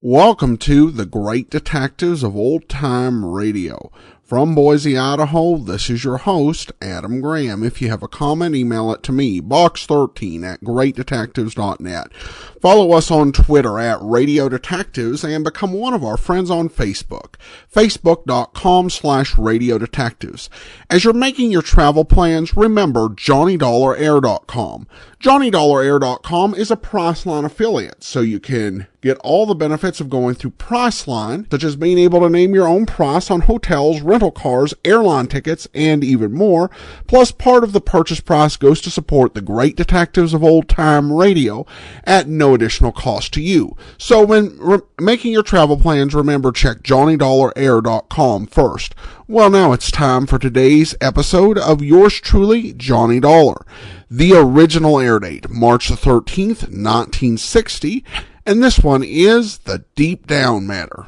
Welcome to the Great Detectives of Old Time Radio. From Boise, Idaho, this is your host, Adam Graham. If you have a comment, email it to me, box13@greatdetectives.net. Follow us on Twitter at Radio Detectives and become one of our friends on Facebook, facebook.com/Radio Detectives. As you're making your travel plans, remember JohnnyDollarAir.com. JohnnyDollarAir.com is a Priceline affiliate, so you can get all the benefits of going through Priceline, such as being able to name your own price on hotels, rental cars, airline tickets, and even more. Plus, part of the purchase price goes to support the Great Detectives of Old Time Radio at no additional cost to you. So when making your travel plans, remember check JohnnyDollarAir.com first. Well, now it's time for today's episode of yours truly, Johnny Dollar. The original air date, March the 13th, 1960, and this one is The Deep Down Matter.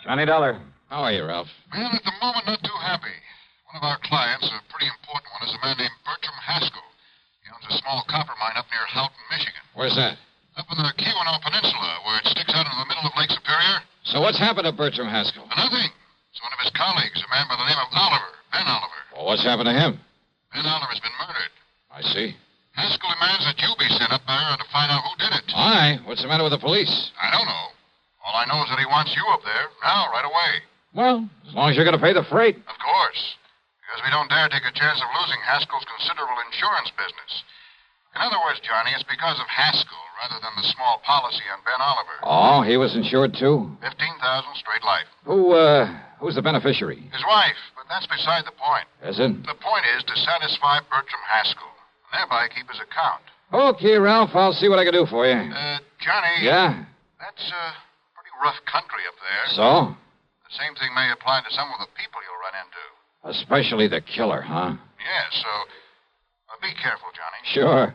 Johnny Dollar. How are you, Ralph? Well, at the moment, not too happy. One of our clients, a pretty important one, is a man named Bertram Haskell. He owns a small copper mine up near Houghton, Michigan. Where's that? Up in the Keweenaw Peninsula, where it sticks out in the middle of Lake Superior. So what's happened to Bertram Haskell? Nothing. It's one of his colleagues, a man by the name of Oliver, Ben Oliver. Well, what's happened to him? Ben Oliver's been murdered. I see. Haskell demands that you be sent up there to find out who did it. Why? What's the matter with the police? I don't know. All I know is that he wants you up there, now, right away. Well, as long as you're going to pay the freight. Of course. Because we don't dare take a chance of losing Haskell's considerable insurance business. In other words, Johnny, it's because of Haskell rather than the small policy on Ben Oliver. Oh, he was insured too? 15,000 straight life. Who's the beneficiary? His wife, but that's beside the point. Is it? The point is to satisfy Bertram Haskell, and thereby keep his account. Okay, Ralph, I'll see what I can do for you. Johnny. Yeah? That's pretty rough country up there. So? The same thing may apply to some of the people you'll run into. Especially the killer, huh? Yeah, so be careful, Johnny. Sure.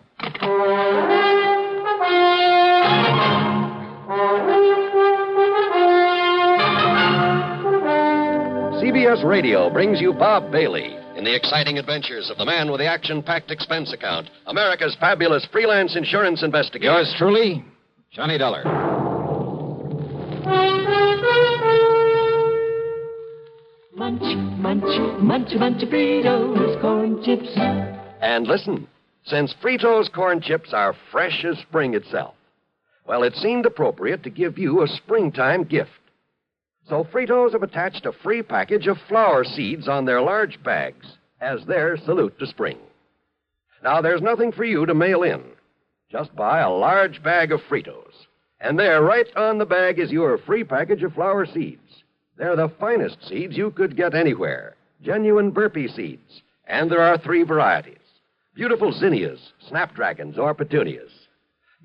CBS Radio brings you Bob Bailey in the exciting adventures of the man with the action-packed expense account, America's fabulous freelance insurance investigator. Yours truly, Johnny Dollar. Munch, munch, munch a bunch of Fritos corn chips. And listen, since Fritos corn chips are fresh as spring itself, well, it seemed appropriate to give you a springtime gift. So Fritos have attached a free package of flower seeds on their large bags as their salute to spring. Now, there's nothing for you to mail in. Just buy a large bag of Fritos. And there, right on the bag, is your free package of flower seeds. They're the finest seeds you could get anywhere. Genuine burpee seeds. And there are 3 varieties. Beautiful zinnias, snapdragons, or petunias.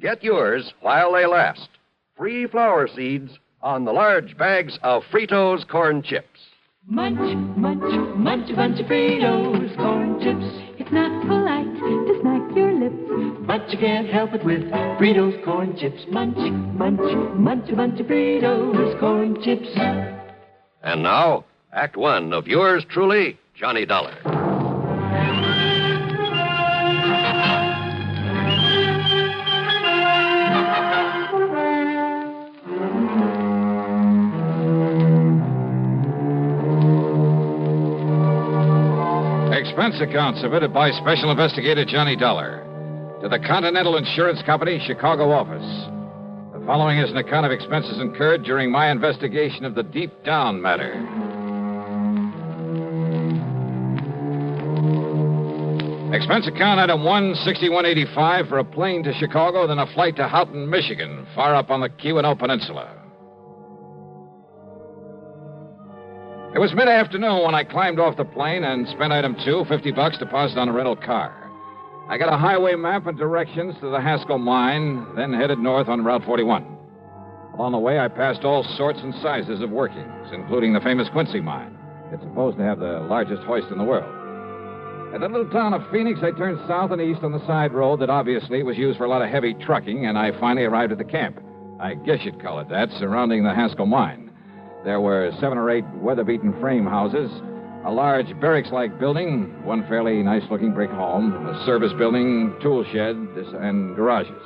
Get yours while they last. Free flower seeds on the large bags of Fritos corn chips. Munch, munch, munch a bunch of Fritos corn chips. It's not polite to smack your lips, but you can't help it with Fritos corn chips. Munch, munch, munch a bunch of Fritos corn chips. And now, Act 1 of yours truly, Johnny Dollar. Expense account submitted by Special Investigator Johnny Dollar to the Continental Insurance Company, Chicago office. The following is an account of expenses incurred during my investigation of the Deep Down Matter. Expense account item 16185 for a plane to Chicago, then a flight to Houghton, Michigan, far up on the Keweenaw Peninsula. It was mid-afternoon when I climbed off the plane and spent item 2, $50 deposit on a rental car. I got a highway map and directions to the Haskell mine, then headed north on Route 41. Along the way, I passed all sorts and sizes of workings, including the famous Quincy mine. It's supposed to have the largest hoist in the world. At the little town of Phoenix, I turned south and east on the side road that obviously was used for a lot of heavy trucking, and I finally arrived at the camp. I guess you'd call it that, surrounding the Haskell mine. There were 7 or 8 weather-beaten frame houses, A large barracks-like building, one fairly nice-looking brick home, a service building, tool shed, and garages.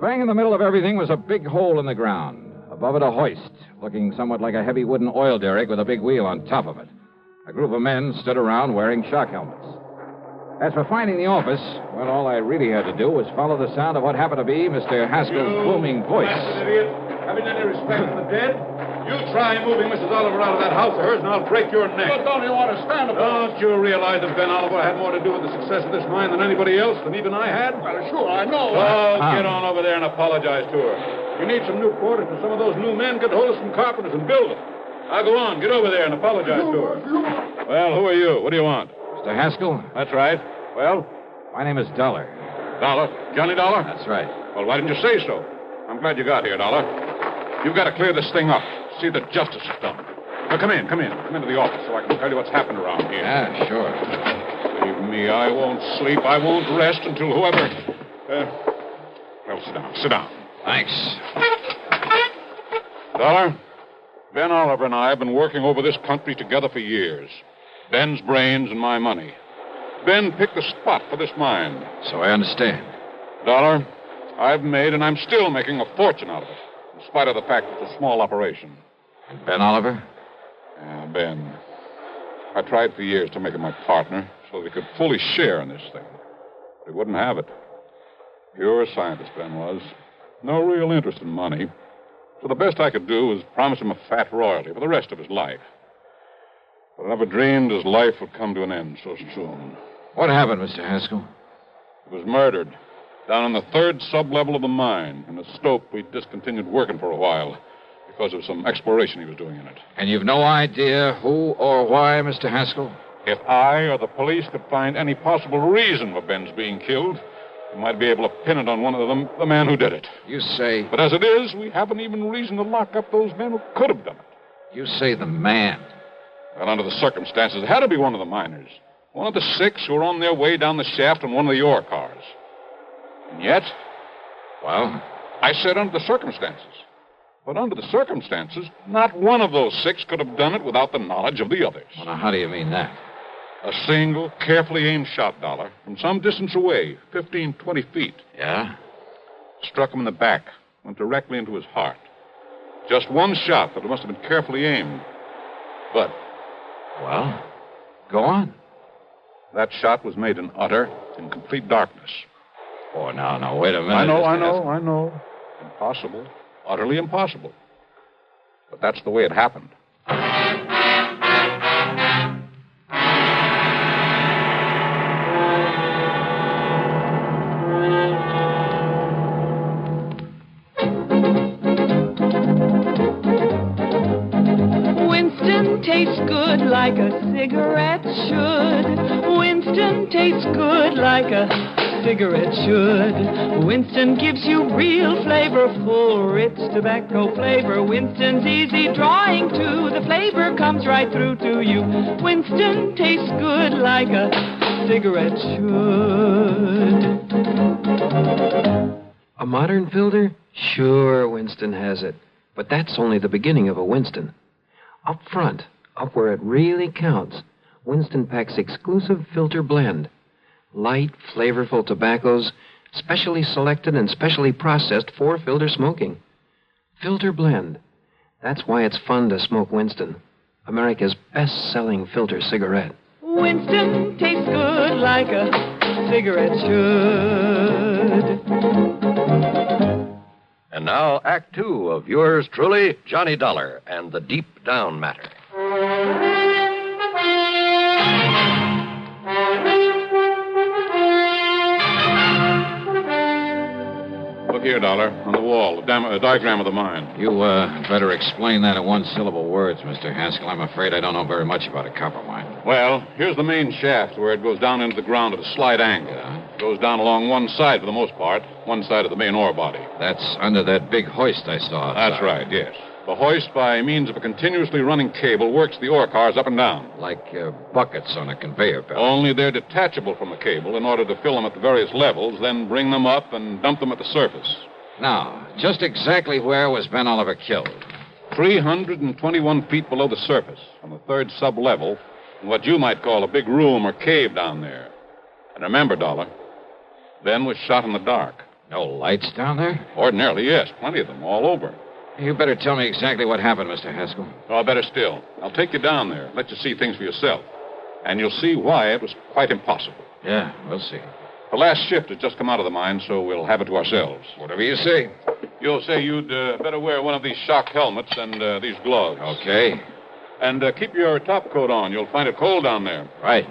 Bang in the middle of everything was a big hole in the ground. Above it, a hoist, looking somewhat like a heavy wooden oil derrick with a big wheel on top of it. A group of men stood around wearing shock helmets. As for finding the office, well, all I really had to do was follow the sound of what happened to be Mr. Haskell's booming voice. Idiot. Having any respect for the dead? You try moving Mrs. Oliver out of that house of hers, and I'll break your neck. But don't you understand about Don't you realize that Ben Oliver had more to do with the success of this mine than anybody else, than even I had? Well, sure, I know. Oh, get on over there and apologize to her. You need some new quarters, and some of those new men get hold of some carpenters and build them. Now go on, get over there and apologize to her. Well, who are you? What do you want? Mr. Haskell? That's right. Well? My name is Dollar. Dollar? Johnny Dollar? That's right. Well, why didn't you say so? I'm glad you got here, Dollar. You've got to clear this thing up. See that justice is done. Now, come in. Come into the office so I can tell you what's happened around here. Yeah, sure. Believe me, I won't sleep. I won't rest until whoever... Well, sit down. Thanks. Dollar, Ben Oliver and I have been working over this country together for years. Ben's brains and my money. Ben picked the spot for this mine. So I understand. Dollar, I've made and I'm still making a fortune out of it, in spite of the fact it's a small operation. And Ben Oliver? Yeah, Ben. I tried for years to make him my partner so that he could fully share in this thing. But he wouldn't have it. Pure scientist, Ben was. No real interest in money. So the best I could do was promise him a fat royalty for the rest of his life. But I never dreamed his life would come to an end so soon. What happened, Mr. Haskell? He was murdered down in the third sub-level of the mine in a stope we discontinued working for a while because of some exploration he was doing in it. And you've no idea who or why, Mr. Haskell? If I or the police could find any possible reason for Ben's being killed, we might be able to pin it on one of them, the man who did it. You say... But as it is, we haven't even reason to lock up those men who could have done it. You say the man. Well, under the circumstances, it had to be one of the miners. One of the 6 who were on their way down the shaft in one of the ore cars. And yet... Well? I said under the circumstances. But under the circumstances, not one of those 6 could have done it without the knowledge of the others. Well, now, how do you mean that? A single, carefully aimed shot, Dollar, from some distance away, 15, 20 feet. Yeah? Struck him in the back, went directly into his heart. Just one shot, but it must have been carefully aimed. But... Well, go on. That shot was made in utter and complete darkness. Oh, now, wait a minute. I know. Impossible. Utterly impossible. But that's the way it happened. Winston tastes good like a cigarette should. Winston tastes good like a cigarette should. Winston gives you real flavorful, rich tobacco flavor. Winston's easy drawing too. The flavor comes right through to you. Winston tastes good like a cigarette should. A modern filter? Sure, Winston has it. But that's only the beginning of a Winston. Up front, up where it really counts, Winston packs exclusive filter blend. Light, flavorful tobaccos, specially selected and specially processed for filter smoking. Filter blend. That's why it's fun to smoke Winston, America's best-selling filter cigarette. Winston tastes good like a cigarette should. And now, Act 2 of yours truly, Johnny Dollar and the Deep Down Matter. Look here, Dollar, on the wall, a diagram of the mine. You, better explain that in one-syllable words, Mr. Haskell. I'm afraid I don't know very much about a copper mine. Well, here's the main shaft where it goes down into the ground at a slight angle. It goes down along one side for the most part, one side of the main ore body. That's under that big hoist I saw outside. That's right, yes. The hoist, by means of a continuously running cable, works the ore cars up and down. Like buckets on a conveyor belt. Only they're detachable from the cable in order to fill them at the various levels, then bring them up and dump them at the surface. Now, just exactly where was Ben Oliver killed? 321 feet below the surface, on the third sub-level, in what you might call a big room or cave down there. And remember, Dollar, Ben was shot in the dark. No lights down there? Ordinarily, yes. Plenty of them, all over. You better tell me exactly what happened, Mr. Haskell. Oh, better still. I'll take you down there, let you see things for yourself. And you'll see why it was quite impossible. Yeah, we'll see. The last shift has just come out of the mine, so we'll have it to ourselves. Whatever you say. You'll say you'd better wear one of these shock helmets and these gloves. Okay. And keep your top coat on. You'll find it cold down there. Right.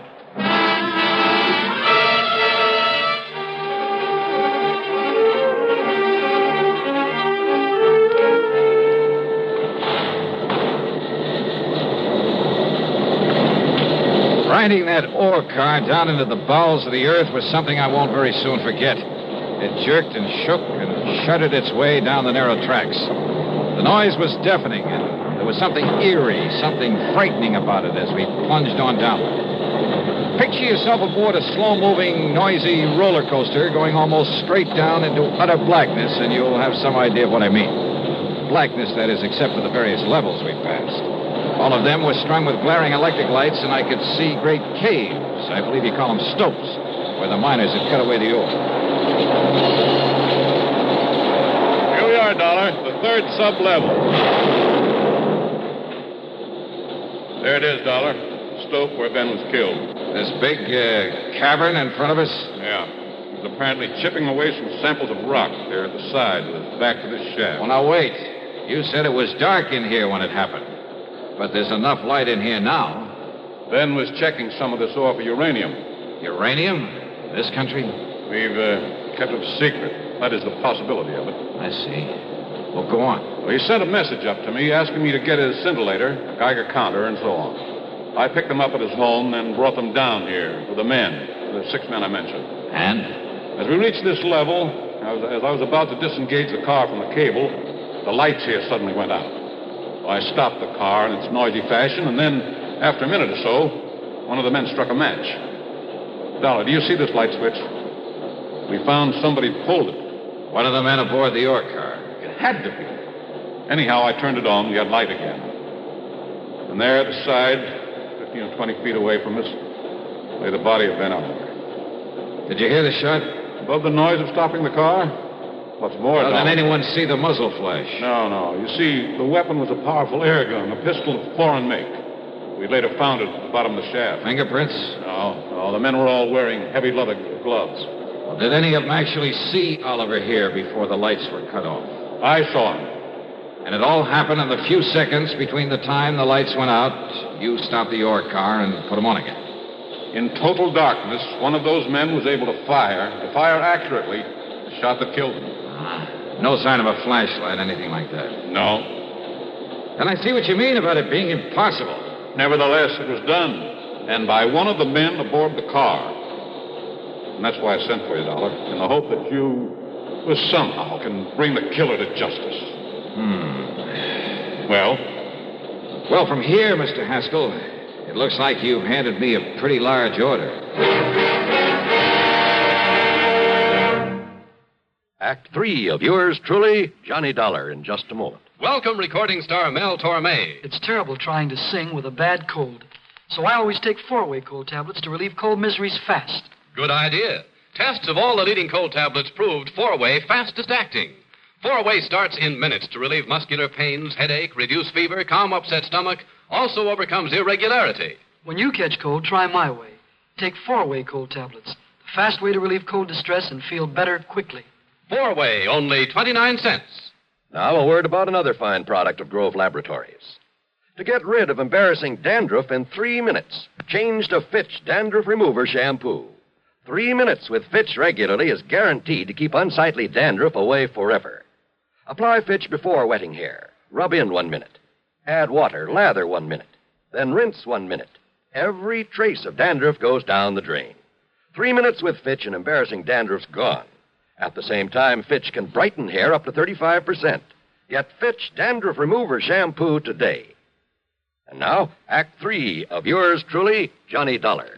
Riding that ore car down into the bowels of the earth was something I won't very soon forget. It jerked and shook and shuddered its way down the narrow tracks. The noise was deafening, and there was something eerie, something frightening about it as we plunged on downward. Picture yourself aboard a slow-moving, noisy roller coaster going almost straight down into utter blackness, and you'll have some idea of what I mean. Blackness, that is, except for the various levels we passed. All of them were strung with glaring electric lights, and I could see great caves, I believe you call them stopes, where the miners had cut away the ore. Here we are, Dollar, the third sub-level. There it is, Dollar. Stope where Ben was killed. This big cavern in front of us? Yeah. He was apparently chipping away some samples of rock there at the side with his back to this shaft. Well, now, wait. You said it was dark in here when it happened. But there's enough light in here now. Ben was checking some of this ore for uranium. Uranium? In this country? We've kept it a secret. That is the possibility of it. I see. Well, go on. Well, he sent a message up to me asking me to get his scintillator, a Geiger counter, and so on. I picked them up at his home and brought them down here with the men, the 6 men I mentioned. And? As we reached this level, as I was about to disengage the car from the cable, the lights here suddenly went out. I stopped the car in its noisy fashion, and then, after a minute or so, one of the men struck a match. Dollar, do you see this light switch? We found somebody pulled it. One of the men aboard the ore car. It had to be. Anyhow, I turned it on. We had light again. And there at the side, 15 or 20 feet away from us, lay the body of Ben Oliver. Did you hear the shot? Above the noise of stopping the car? What's more, Well, did anyone see the muzzle flash? No. You see, the weapon was a powerful air gun, a pistol of foreign make. We later found it at the bottom of the shaft. Fingerprints? No. The men were all wearing heavy leather gloves. Well, did any of them actually see Oliver here before the lights were cut off? I saw him. And it all happened in the few seconds between the time the lights went out, you stopped the ore car, and put them on again. In total darkness, one of those men was able to fire accurately, the shot that killed him. No sign of a flashlight, anything like that. No. And I see what you mean about it being impossible. Nevertheless, it was done. And by one of the men aboard the car. And that's why I sent for you, Dollar, in the hope that you somehow can bring the killer to justice. Well? Well, from here, Mr. Haskell, it looks like you've handed me a pretty large order. Act 3 of yours truly, Johnny Dollar, in just a moment. Welcome, recording star Mel Torme. It's terrible trying to sing with a bad cold. So I always take 4-way cold tablets to relieve cold miseries fast. Good idea. Tests of all the leading cold tablets proved 4-way fastest acting. 4-way starts in minutes to relieve muscular pains, headache, reduce fever, calm upset stomach, also overcomes irregularity. When you catch cold, try my way. Take 4-way cold tablets. The fast way to relieve cold distress and feel better quickly. 4-way, only 29 cents. Now a word about another fine product of Grove Laboratories. To get rid of embarrassing dandruff in 3 minutes, change to Fitch Dandruff Remover Shampoo. 3 minutes with Fitch regularly is guaranteed to keep unsightly dandruff away forever. Apply Fitch before wetting hair. Rub in 1 minute. Add water, lather 1 minute. Then rinse 1 minute. Every trace of dandruff goes down the drain. 3 minutes with Fitch and embarrassing dandruff's gone. At the same time, Fitch can brighten hair up to 35%. Get Fitch Dandruff Remover Shampoo today. And now, Act 3 of yours truly, Johnny Dollar.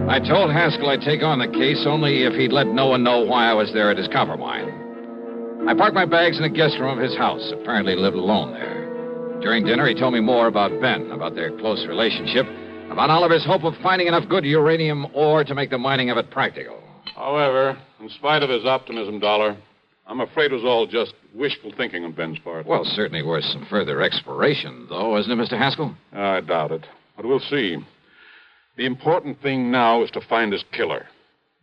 I told Haskell I'd take on the case only if he'd let no one know why I was there at his copper mine. I parked my bags in the guest room of his house, apparently lived alone there. During dinner, he told me more about Ben, about their close relationship, about Oliver's hope of finding enough good uranium ore to make the mining of it practical. However, in spite of his optimism, Dollar, I'm afraid it was all just wishful thinking on Ben's part. Well, certainly worth some further exploration, though, isn't it, Mr. Haskell? I doubt it. But we'll see. The important thing now is to find his killer.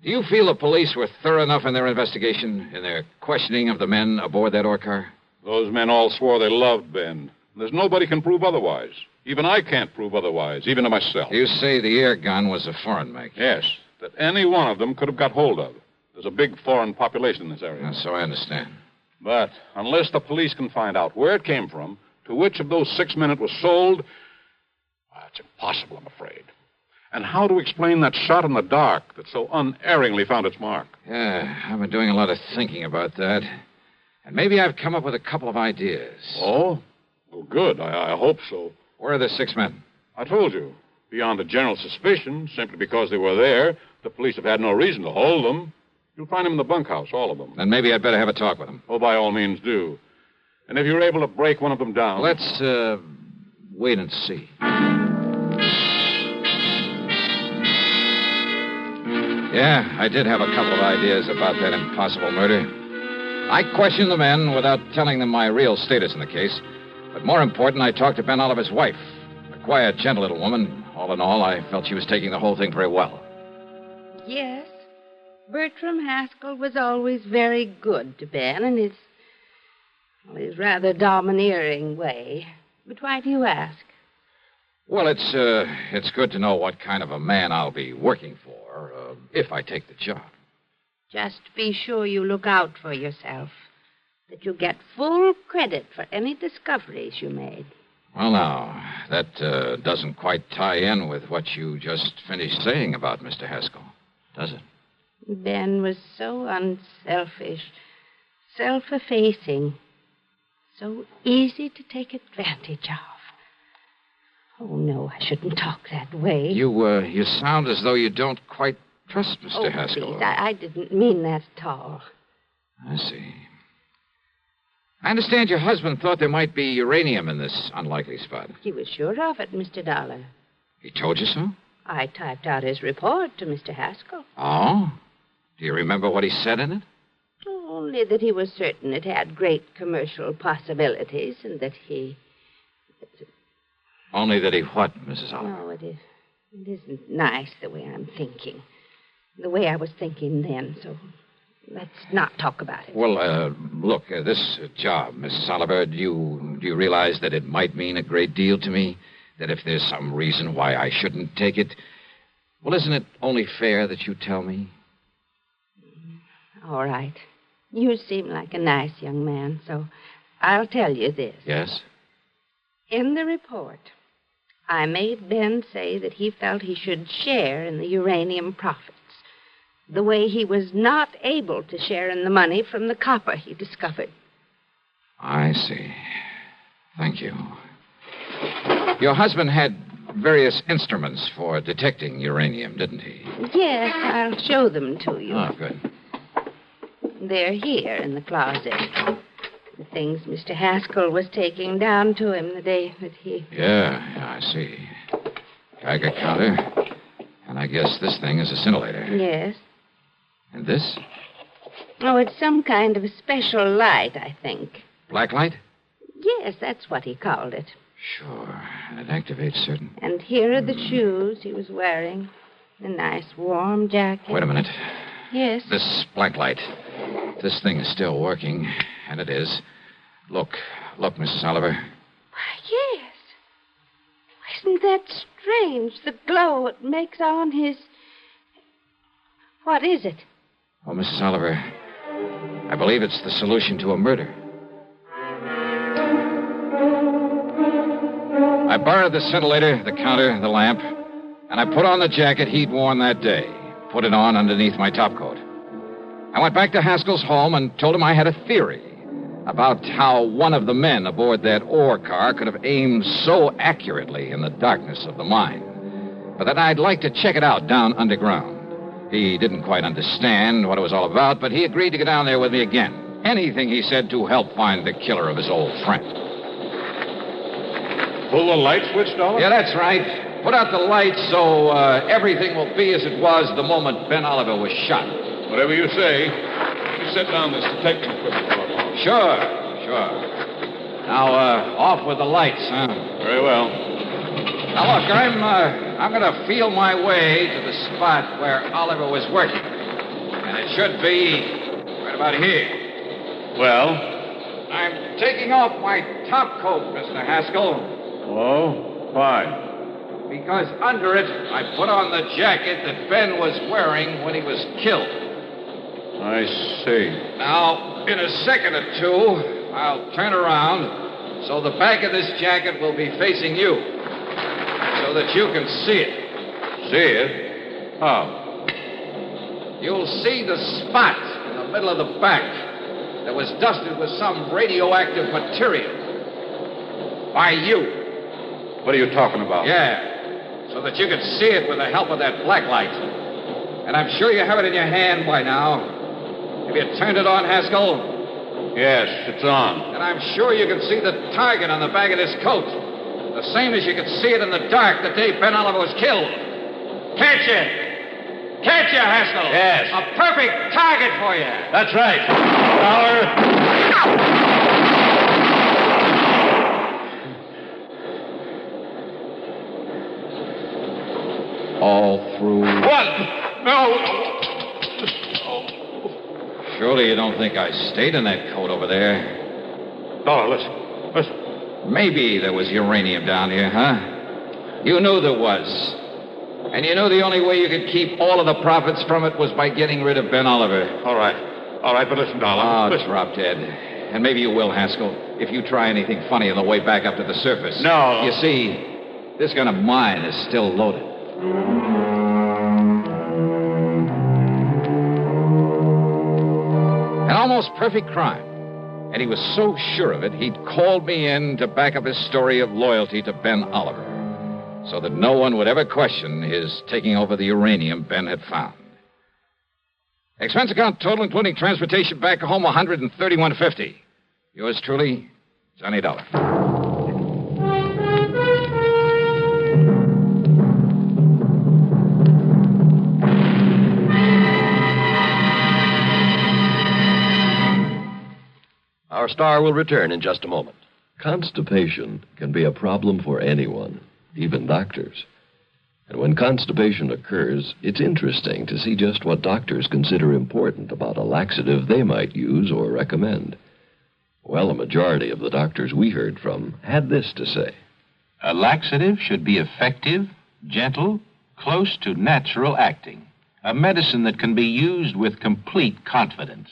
Do you feel the police were thorough enough in their investigation, in their questioning of the men aboard that ore car? Those men all swore they loved Ben. There's nobody can prove otherwise. Even I can't prove otherwise, even to myself. You say the air gun was a foreign make? Yes, that any one of them could have got hold of. There's a big foreign population in this area. So I understand. But unless the police can find out where it came from, to which of those 6 men it was sold, it's impossible, I'm afraid. And how to explain that shot in the dark that so unerringly found its mark? Yeah, I've been doing a lot of thinking about that. And maybe I've come up with a couple of ideas. Oh? Well, good. I hope so. Where are the 6 men? I told you. Beyond a general suspicion, simply because they were there, the police have had no reason to hold them. You'll find them in the bunkhouse, all of them. Then maybe I'd better have a talk with them. Oh, by all means, do. And if you're able to break one of them down... Let's, wait and see. Yeah, I did have a couple of ideas about that impossible murder. I questioned the men without telling them my real status in the case. But more important, I talked to Ben Oliver's wife. A quiet, gentle little woman. All in all, I felt she was taking the whole thing very well. Yes. Bertram Haskell was always very good to Ben in his rather domineering way. But why do you ask? Well, it's good to know what kind of a man I'll be working for, if I take the job. Just be sure you look out for yourself. That you get full credit for any discoveries you made. Well, now, that doesn't quite tie in with what you just finished saying about Mr. Haskell, does it? Ben was so unselfish, self-effacing, so easy to take advantage of. Oh, no, I shouldn't talk that way. You sound as though you don't quite trust Mr. Haskell. Please, I didn't mean that at all. I see. I understand your husband thought there might be uranium in this unlikely spot. He was sure of it, Mr. Dollar. He told you so? I typed out his report to Mr. Haskell. Oh? Do you remember what he said in it? Only that he was certain it had great commercial possibilities and that he... Only that he what, Mrs. Oliver? No, it isn't nice the way I'm thinking. The way I was thinking then, so let's not talk about it. Well, look, this job, Mrs. Oliver, do you realize that it might mean a great deal to me? That if there's some reason why I shouldn't take it, well, isn't it only fair that you tell me? All right. You seem like a nice young man, so I'll tell you this. Yes? In the report, I made Ben say that he felt he should share in the uranium profits, the way he was not able to share in the money from the copper he discovered. I see. Thank you. Your husband had various instruments for detecting uranium, didn't he? Yes, I'll show them to you. Oh, good. They're here in the closet. The things Mr. Haskell was taking down to him the day that he... Yeah, I see. Geiger counter. And I guess this thing is a scintillator. Yes. And this? Oh, it's some kind of a special light, I think. Black light? Yes, that's what he called it. Sure. And it activates certain... And here are the shoes he was wearing. A nice warm jacket. Wait a minute. Yes? This black light. This thing is still working, and it is. Look, Mrs. Oliver. Why, yes. Isn't that strange, the glow it makes on his... What is it? Oh, Mrs. Oliver, I believe it's the solution to a murder. I borrowed the scintillator, the counter, the lamp, and I put on the jacket he'd worn that day. Put it on underneath my topcoat. I went back to Haskell's home and told him I had a theory about how one of the men aboard that ore car could have aimed so accurately in the darkness of the mine, but that I'd like to check it out down underground. He didn't quite understand what it was all about, but he agreed to go down there with me again. Anything, he said, to help find the killer of his old friend. Pull the light switch, Dollar? Yeah, that's right. Put out the lights so everything will be as it was the moment Ben Oliver was shot. Whatever you say. Let me set down this detecting equipment for a moment. Sure. Now, off with the lights, huh? Very well. Now, look, I'm going to feel my way to the spot where Oliver was working. And it should be right about here. Well? I'm taking off my top coat, Mr. Haskell. Oh, fine. Because under it, I put on the jacket that Ben was wearing when he was killed. I see. Now, in a second or two, I'll turn around so the back of this jacket will be facing you so that you can see it. See it? How? You'll see the spot in the middle of the back that was dusted with some radioactive material. By you. What are you talking about? Yeah. So that you can see it with the help of that black light. And I'm sure you have it in your hand by now. Have you turned it on, Haskell? Yes, it's on. And I'm sure you can see the target on the back of this coat. The same as you could see it in the dark the day Ben Oliver was killed. Can't you? Can't you, Haskell? Yes. A perfect target for you. That's right. Dollar. All through. What? No. Surely you don't think I stayed in that coat over there? Dollar, listen. Maybe there was uranium down here, huh? You knew there was. And you knew the only way you could keep all of the profits from it was by getting rid of Ben Oliver. All right, but listen, Dollar. Oh, listen. drop dead. And maybe you will, Haskell, if you try anything funny on the way back up to the surface. No. You see, this gun of mine is still loaded. An almost perfect crime. And he was so sure of it, he'd called me in to back up his story of loyalty to Ben Oliver, so that no one would ever question his taking over the uranium Ben had found. Expense account total, including transportation back home, $131.50. Yours truly, Johnny Dollar. Our star will return in just a moment. Constipation can be a problem for anyone, even doctors. And when constipation occurs, it's interesting to see just what doctors consider important about a laxative they might use or recommend. Well, a majority of the doctors we heard from had this to say. A laxative should be effective, gentle, close to natural acting. A medicine that can be used with complete confidence.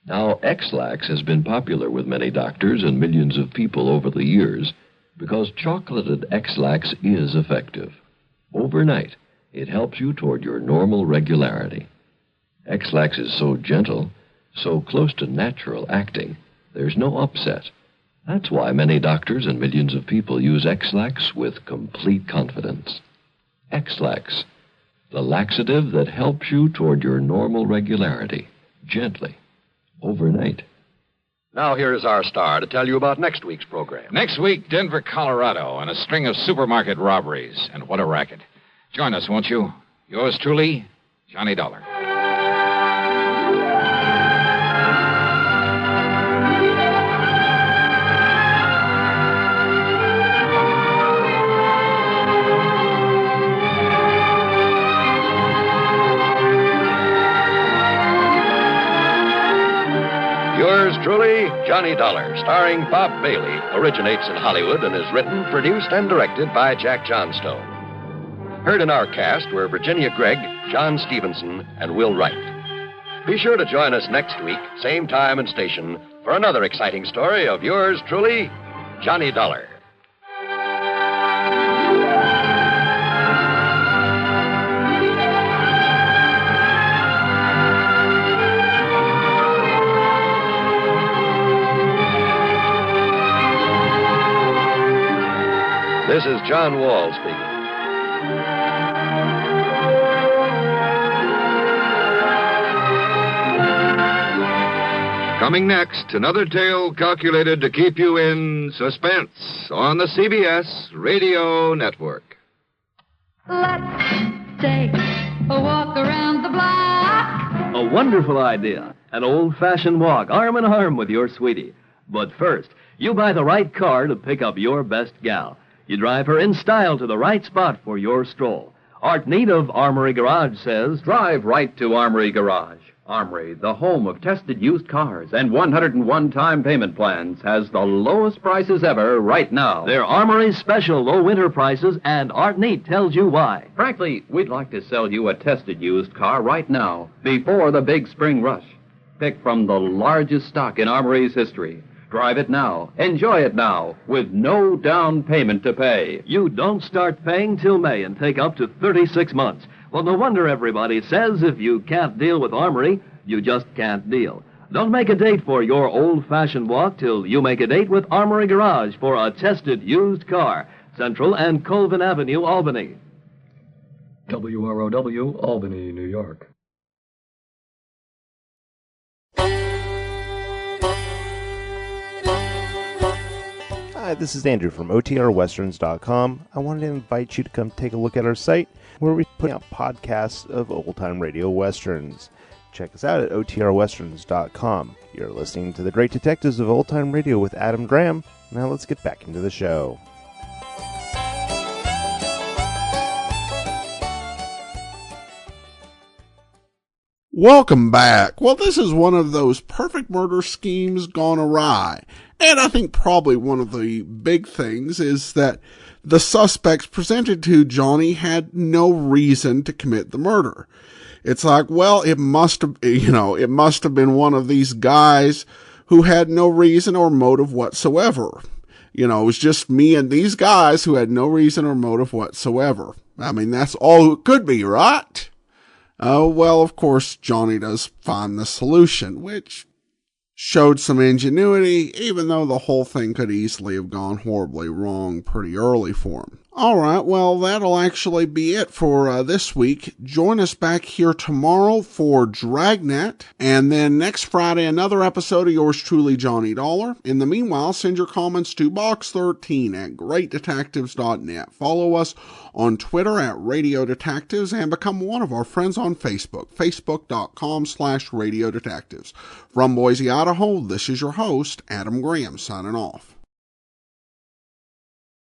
Now, X-Lax has been popular with many doctors and millions of people over the years because chocolated X-Lax is effective. Overnight, it helps you toward your normal regularity. X-Lax is so gentle, so close to natural acting, there's no upset. That's why many doctors and millions of people use X-Lax with complete confidence. X-Lax, the laxative that helps you toward your normal regularity, gently. Overnight. Now here is our star to tell you about next week's program. Next week, Denver, Colorado, and a string of supermarket robberies. And what a racket. Join us, won't you? Yours truly, Johnny Dollar. Yours truly, Johnny Dollar, starring Bob Bailey, originates in Hollywood and is written, produced, and directed by Jack Johnstone. Heard in our cast were Virginia Gregg, John Stevenson, and Will Wright. Be sure to join us next week, same time and station, for another exciting story of yours truly, Johnny Dollar. This is John Wall speaking. Coming next, another tale calculated to keep you in suspense on the CBS Radio Network. Let's take a walk around the block. A wonderful idea. An old-fashioned walk, arm in arm with your sweetie. But first, you buy the right car to pick up your best gal. You drive her in style to the right spot for your stroll. Art Need of Armory Garage says, drive right to Armory Garage. Armory, the home of tested used cars and 101-time payment plans, has the lowest prices ever right now. They're Armory's special low winter prices, and Art Need tells you why. Frankly, we'd like to sell you a tested used car right now, before the big spring rush. Pick from the largest stock in Armory's history. Drive it now. Enjoy it now, with no down payment to pay. You don't start paying till May and take up to 36 months. Well, no wonder everybody says if you can't deal with Armory, you just can't deal. Don't make a date for your old-fashioned walk till you make a date with Armory Garage for a tested used car. Central and Colvin Avenue, Albany. WROW, Albany, New York. Hi, this is Andrew from OTRWesterns.com. I wanted to invite you to come take a look at our site where we put out podcasts of old-time radio westerns. Check us out at OTRWesterns.com. You're listening to The Great Detectives of Old-Time Radio with Adam Graham. Now let's get back into the show. Welcome back. Well, this is one of those perfect murder schemes gone awry. And I think probably one of the big things is that the suspects presented to Johnny had no reason to commit the murder. It's like, well, it must have been one of these guys who had no reason or motive whatsoever. It was just me and these guys who had no reason or motive whatsoever. I mean, that's all it could be, right? Well, of course, Johnny does find the solution, which showed some ingenuity, even though the whole thing could easily have gone horribly wrong pretty early for him. Alright, well, that'll actually be it for this week. Join us back here tomorrow for Dragnet, and then next Friday, another episode of yours truly, Johnny Dollar. In the meanwhile, send your comments to box13 at greatdetectives.net. Follow us on Twitter at Radio Detectives, and become one of our friends on Facebook, facebook.com/Radio Detectives. From Boise, Idaho, this is your host, Adam Graham, signing off.